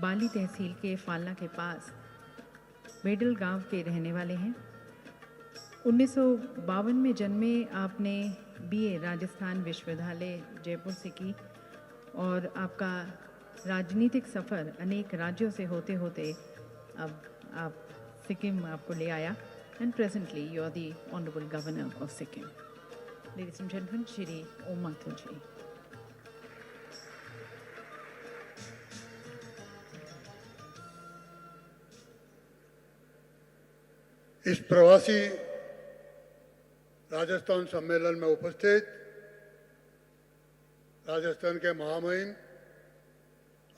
बाली तहसील के फालना के पास मेडल गांव के रहने वाले हैं। 1952 में जन्मे आपने बीए राजस्थान विश्वविद्यालय जयपुर से की और आपका राजनीतिक सफ़र अनेक राज्यों से होते होते अब आप सिक्किम आपको ले आया and presently you are the honourable governor of Sikkim. Ladies and gentleman, Shri Om Mathur ji. इस प्रवासी राजस्थान सम्मेलन में उपस्थित राजस्थान के महामहिम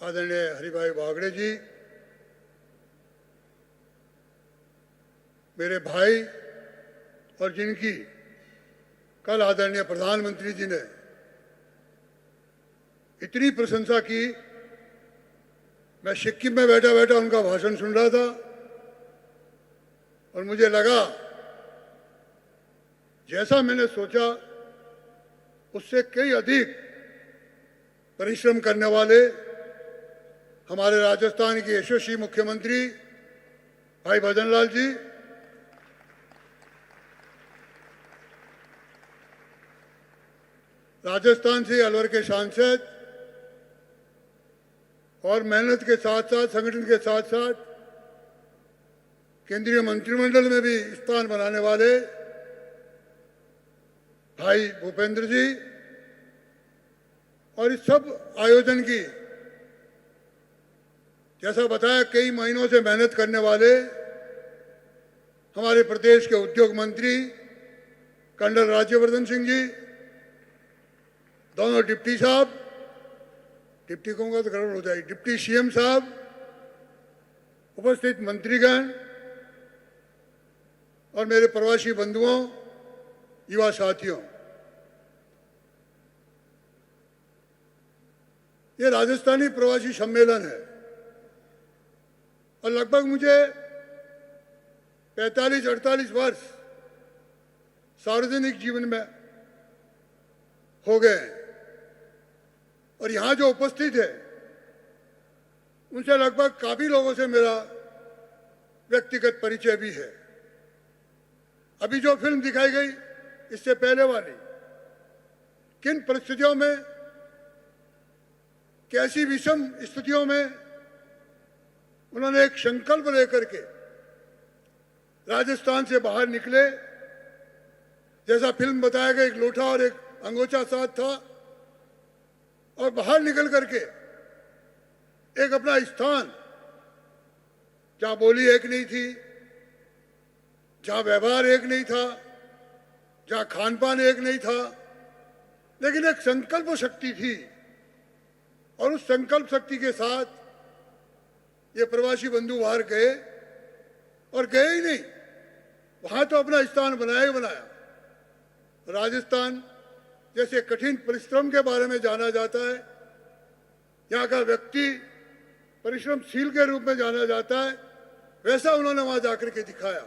आदरणीय हरिभाई वागड़े जी, मेरे भाई और जिनकी कल आदरणीय प्रधानमंत्री जी ने इतनी प्रशंसा की, मैं सिक्किम में बैठा बैठा उनका भाषण सुन रहा था और मुझे लगा जैसा मैंने सोचा उससे कई अधिक परिश्रम करने वाले हमारे राजस्थान के यशस्वी मुख्यमंत्री भाई भजन लाल जी, राजस्थान से अलवर के सांसद और मेहनत के साथ साथ संगठन के साथ साथ केंद्रीय मंत्रिमंडल में भी स्थान बनाने वाले भाई भूपेंद्र जी और इस सब आयोजन की जैसा बताया कई महीनों से मेहनत करने वाले हमारे प्रदेश के उद्योग मंत्री कर्नल राज्यवर्धन सिंह जी, दोनों डिप्टी साहब, डिप्टी कहूंगा तो गड़बड़ हो जाएगी, डिप्टी सीएम साहब, उपस्थित मंत्रीगण और मेरे प्रवासी बंधुओं, युवा साथियों, ये राजस्थानी प्रवासी सम्मेलन है और लगभग मुझे 45-48 वर्ष सार्वजनिक जीवन में हो गए हैं और यहाँ जो उपस्थित है उनसे लगभग काफी लोगों से मेरा व्यक्तिगत परिचय भी है। अभी जो फिल्म दिखाई गई इससे पहले वाली, किन परिस्थितियों में, कैसी विषम स्थितियों में उन्होंने एक संकल्प लेकर के राजस्थान से बाहर निकले। जैसा फिल्म बताया गया, एक लोटा और एक अंगोछा साथ था और बाहर निकल करके एक अपना स्थान, जहां बोली एक नहीं थी, जहां व्यवहार एक नहीं था, जहां खान पान एक नहीं था, लेकिन एक संकल्प शक्ति थी और उस संकल्प शक्ति के साथ ये प्रवासी बंधु बाहर गए और गए ही नहीं, वहां तो अपना स्थान बनाया ही बनाया। राजस्थान जैसे कठिन परिश्रम के बारे में जाना जाता है, यहाँ का व्यक्ति परिश्रमशील के रूप में जाना जाता है, वैसा उन्होंने वहां जाकर के दिखाया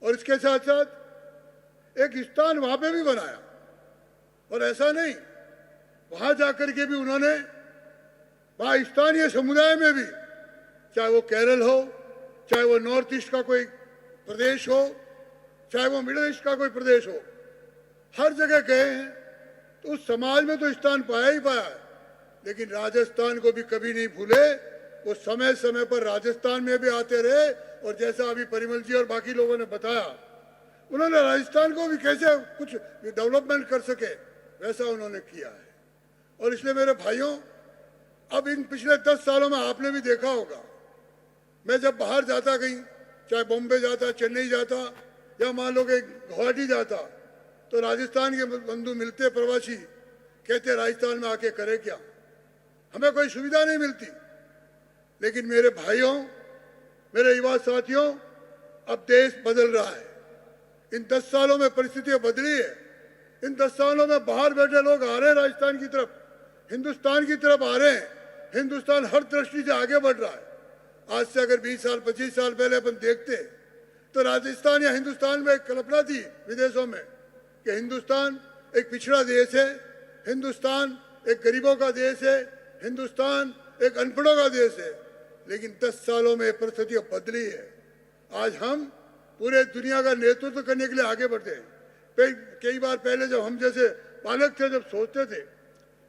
और इसके साथ साथ एक स्थान वहां पे भी बनाया। और ऐसा नहीं, वहां जाकर के भी उन्होंने वहां स्थानीय समुदाय में भी, चाहे वो केरल हो, चाहे वो नॉर्थ ईस्ट का कोई प्रदेश हो, चाहे वो मिडिल ईस्ट का कोई प्रदेश हो, हर जगह गए हैं तो उस समाज में तो स्थान पाया ही पाया है। लेकिन राजस्थान को भी कभी नहीं भूले, वो समय समय पर राजस्थान में भी आते रहे और जैसा अभी परिमल जी और बाकी लोगों ने बताया, उन्होंने राजस्थान को भी कैसे कुछ डेवलपमेंट कर सके वैसा उन्होंने किया है। और इसलिए मेरे भाइयों, अब इन पिछले 10 सालों में आपने भी देखा होगा, मैं जब बाहर जाता कहीं, चाहे बॉम्बे जाता, चेन्नई जाता या मान लो कि गुवाहाटी जाता, तो राजस्थान के बंधु मिलते, प्रवासी कहते राजस्थान में आके करे क्या, हमें कोई सुविधा नहीं मिलती। लेकिन मेरे भाइयों, मेरे युवा साथियों, अब देश बदल रहा है। इन 10 सालों में परिस्थितियां बदली है। इन 10 सालों में बाहर बैठे लोग आ रहे हैं राजस्थान की तरफ, हिंदुस्तान की तरफ आ रहे हैं। हिंदुस्तान हर दृष्टि से आगे बढ़ रहा है। आज से अगर 20 साल 25 साल पहले अपन देखते तो राजस्थान या हिंदुस्तान में एक कल्पना थी विदेशों में कि हिंदुस्तान एक पिछड़ा देश है, हिंदुस्तान एक गरीबों का देश है, हिंदुस्तान एक अनपढ़ों का देश है, लेकिन 10 सालों में परिस्थितियां बदली है। आज हम पूरे दुनिया का नेतृत्व करने के लिए आगे बढ़ते हैं। कई बार पहले जब हम जैसे बालक थे, जब सोचते थे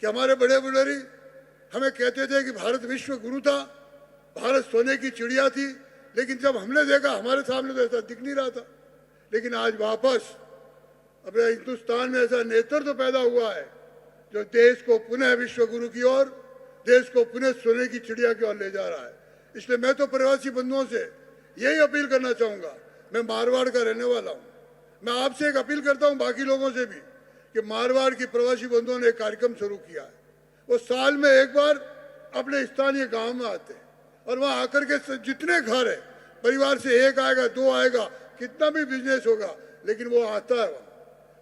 कि हमारे बड़े बुजुर्ग हमें कहते थे कि भारत विश्व गुरु था, भारत सोने की चिड़िया थी, लेकिन जब हमने देखा हमारे सामने तो ऐसा दिख नहीं रहा था। लेकिन आज वापस अपने हिंदुस्तान में ऐसा नेतृत्व पैदा हुआ है जो देश को पुनः विश्व गुरु की ओर, देश को पुनः सोने की चिड़िया की ओर ले जा रहा है। इसलिए मैं तो प्रवासी बंधुओं से यही अपील करना चाहूंगा। मैं मारवाड़ का रहने वाला हूं। मैं आपसे एक अपील करता हूं, बाकी लोगों से भी, कि मारवाड़ की प्रवासी बंधुओं ने एक कार्यक्रम शुरू किया है। वो साल में एक बार अपने स्थानीय गांव में आते हैं और वहां आकर के जितने घर है, परिवार से एक आएगा, दो आएगा, कितना भी बिजनेस होगा, लेकिन वो आता है वहां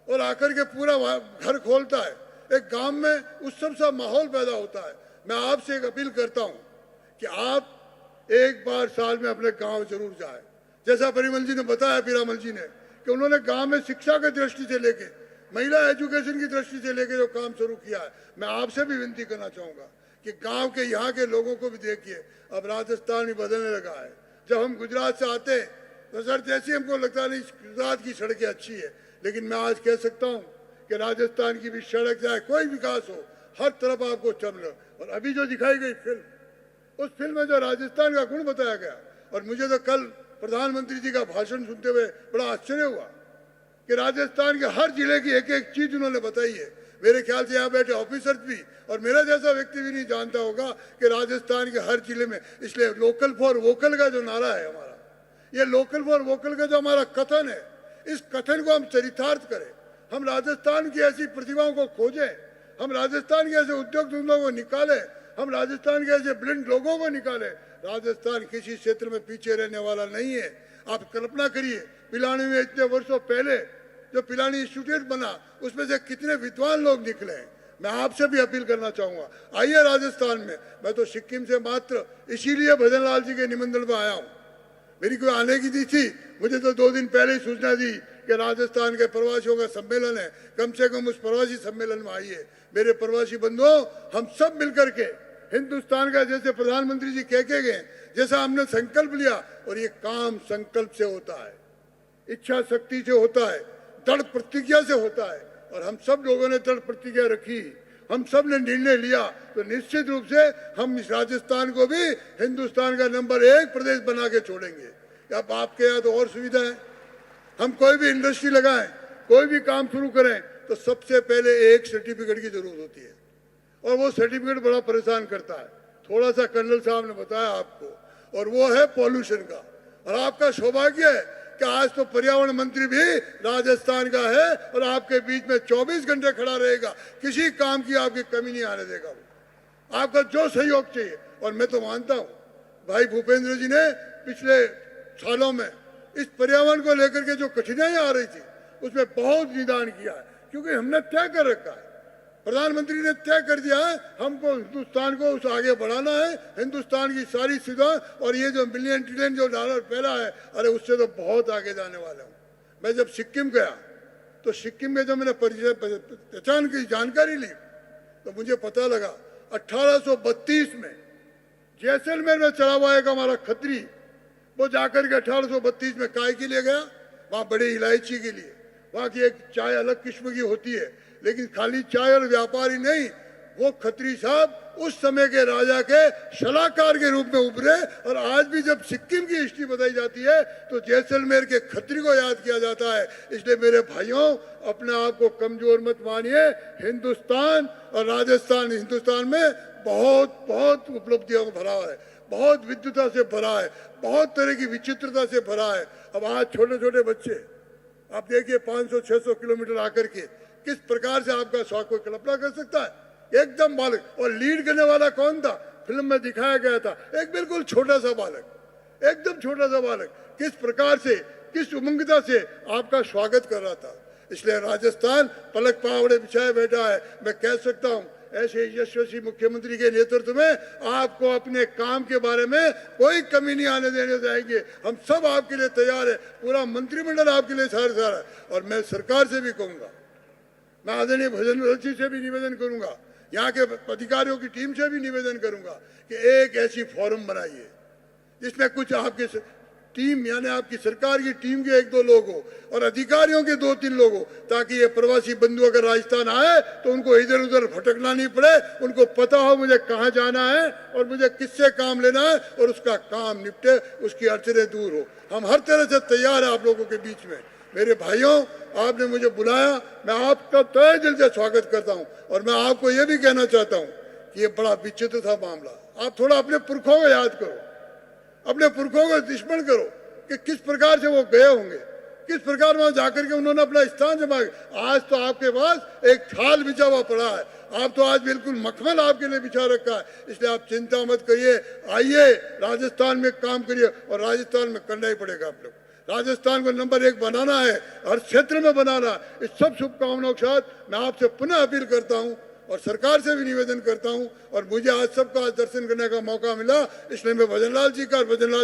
और आकर के पूरा घर खोलता है। एक गांव में उत्सव सा माहौल पैदा होता है। मैं आपसे एक अपील करता हूं कि आप एक बार साल में अपने गांव जरूर जाए। जैसा परिमल जी ने बताया, पीरामल जी ने, कि उन्होंने गांव में शिक्षा की दृष्टि से लेके, महिला एजुकेशन की दृष्टि से लेके जो काम शुरू किया है, मैं आपसे भी विनती करना चाहूंगा कि गांव के यहाँ के लोगों को भी देखिए। अब राजस्थान भी बदलने लगा है। जब हम गुजरात से आते हैं तो सर जैसे हमको लगता नहीं गुजरात की सड़कें अच्छी है, लेकिन मैं आज कह सकता हूँ कि राजस्थान की भी सड़क, चाहे कोई विकास हो, हर तरफ आपको चमल। और अभी जो दिखाई गई फिल्म, उस फिल्म में जो राजस्थान का गुण बताया गया, और मुझे तो कल प्रधानमंत्री जी का भाषण सुनते हुए बड़ा आश्चर्य हुआ कि राजस्थान के हर जिले की एक एक चीज उन्होंने बताई है। मेरे ख्याल से यहाँ बैठे ऑफिसर भी और मेरा जैसा व्यक्ति भी नहीं जानता होगा कि राजस्थान के हर जिले में, इसलिए लोकल फॉर वोकल का जो नारा है हमारा, ये लोकल फॉर वोकल का जो हमारा कथन है, इस कथन को हम चरितार्थ करें। हम राजस्थान की ऐसी प्रतिभाओं को खोजें, हम राजस्थान के ऐसे उद्योग धंधों को निकालें, हम राजस्थान के ऐसे ब्लिंड लोगों को निकालें। राजस्थान किसी क्षेत्र में पीछे रहने वाला नहीं है। आप कल्पना करिए, पिलानी में इतने वर्षों पहले जो पिलानी इंस्टीट्यूट बना, उसमें से कितने विद्वान लोग निकले हैं। मैं आपसे भी अपील करना चाहूंगा, आइए राजस्थान में। मैं तो सिक्किम से मात्र इसीलिए भजनलाल जी के निमंत्रण में आया हूँ। मेरी कोई आने की दी थी, मुझे तो 2 दिन पहले ही सूचना दी कि राजस्थान के प्रवासियों का सम्मेलन है, कम से कम उस प्रवासी सम्मेलन में आइए। मेरे प्रवासी बंधुओं, हम सब मिलकर के हिंदुस्तान का, जैसे प्रधानमंत्री जी कह के गए, जैसा हमने संकल्प लिया, और ये काम संकल्प से होता है, इच्छा शक्ति से होता है, दृढ़ प्रतिज्ञा से होता है। और हम सब लोगों ने दृढ़ प्रतिज्ञा रखी, हम सब ने निर्णय लिया, तो निश्चित रूप से हम इस राजस्थान को भी हिंदुस्तान का नंबर 1 प्रदेश बना के छोड़ेंगे। अब आपके यहाँ तो और सुविधा है, हम कोई भी इंडस्ट्री लगाएं, कोई भी काम शुरू करें, तो सबसे पहले एक सर्टिफिकेट की जरूरत होती है, और वो सर्टिफिकेट बड़ा परेशान करता है। थोड़ा सा कर्नल साहब ने बताया आपको, और वो है पॉल्यूशन का। और आपका सौभाग्य है कि आज तो पर्यावरण मंत्री भी राजस्थान का है, और आपके बीच में 24 घंटे खड़ा रहेगा, किसी काम की आपकी कमी नहीं आने देगा। वो आपका जो सहयोग चाहिए। और मैं तो मानता हूँ भाई भूपेंद्र जी ने पिछले सालों में इस पर्यावरण को लेकर के जो कठिनाइयां आ रही थी, उसमें बहुत निदान किया है, क्योंकि हमने तय कर रखा है, प्रधानमंत्री ने तय कर दिया है, हमको हिंदुस्तान को उस आगे बढ़ाना है। हिंदुस्तान की सारी सुविधा, और ये जो $1 ट्रिलियन जो डॉलर फैला है, अरे उससे तो बहुत आगे जाने वाले हूँ। मैं जब सिक्किम गया, तो सिक्किम में जब मैंने पहचान की जानकारी ली, तो मुझे पता लगा 1832 में जैसलमेर में चला हुआ एक हमारा खत्री, वो जाकर के 1832 में काय के लिए गया, वहाँ बड़ी इलायची के लिए। वहाँ की एक चाय अलग किस्म की होती है, लेकिन खाली चाय और व्यापारी नहीं, वो खत्री साहब उस समय के राजा के सलाहकार के रूप में उभरे। और आज भी जब सिक्किम की हिस्ट्री बताई जाती है, तो जैसलमेर के खत्री को याद किया जाता है। इसलिए मेरे भाइयों, अपने आप को कमजोर मत मानिए। हिंदुस्तान और राजस्थान, हिंदुस्तान में बहुत बहुत उपलब्धियों को भरा है, बहुत विद्वता से भरा है, बहुत तरह की विचित्रता से भरा है। अब आज छोटे छोटे बच्चे, आप देखिए 500-600 किलोमीटर आकर के किस प्रकार से आपका स्वागत, कोई कल्पना कर सकता है? एकदम बालक। और लीड करने वाला कौन था? फिल्म में दिखाया गया था, एक बिल्कुल छोटा सा बालक, एकदम छोटा सा बालक, किस प्रकार से, किस उमंगता से आपका स्वागत कर रहा था। इसलिए राजस्थान पलक पावड़े बिछाए बैठा है। मैं कह सकता हूँ, ऐसे यशस्वी मुख्यमंत्री के नेतृत्व में आपको अपने काम के बारे में कोई कमी नहीं आने देने जाएंगे। हम सब आपके लिए तैयार है, पूरा मंत्रिमंडल आपके लिए तैयार है। और मैं सरकार से भी कहूंगा, मैं आदरणीय भजनलाल जी से भी निवेदन करूंगा, यहाँ के अधिकारियों की टीम से भी निवेदन करूंगा कि एक ऐसी फोरम बनाइए जिसमें कुछ आपके टीम यानी आपकी सरकार की टीम के 1-2 लोग हो और अधिकारियों के 2-3 लोग हो, ताकि ये प्रवासी बंधु अगर राजस्थान आए तो उनको इधर उधर भटकना नहीं पड़े, उनको पता हो मुझे कहाँ जाना है और मुझे किससे काम लेना है और उसका काम निपटे, उसकी अड़चनें दूर हो। हम हर तरह से तैयार हैं आप लोगों के बीच में। मेरे भाइयों, आपने मुझे बुलाया, मैं आपका तहे दिल से स्वागत करता हूं और मैं आपको ये भी कहना चाहता हूं कि ये बड़ा विचित्र था मामला। आप थोड़ा अपने पुरखों को याद करो, अपने पुरखों को स्मरण करो कि किस प्रकार से वो गए होंगे, किस प्रकार वहां जाकर के उन्होंने अपना स्थान जमा किया। आज तो आपके पास एक थाल बिछा हुआ पड़ा है, आप तो आज बिल्कुल मखमल आपके लिए बिछा रखा है, इसलिए आप चिंता मत करिए। आइए राजस्थान में काम करिए और राजस्थान में करना ही पड़ेगा। आप लोग राजस्थान को नंबर 1 बनाना है, हर क्षेत्र में बनाना है। इस सब शुभकामनाओं के साथ मैं आपसे पुनः अपील करता हूं और सरकार से भी निवेदन करता हूं। और मुझे आज सबका दर्शन करने का मौका मिला, इसलिए मैं भजनलाल जी का भजनलाल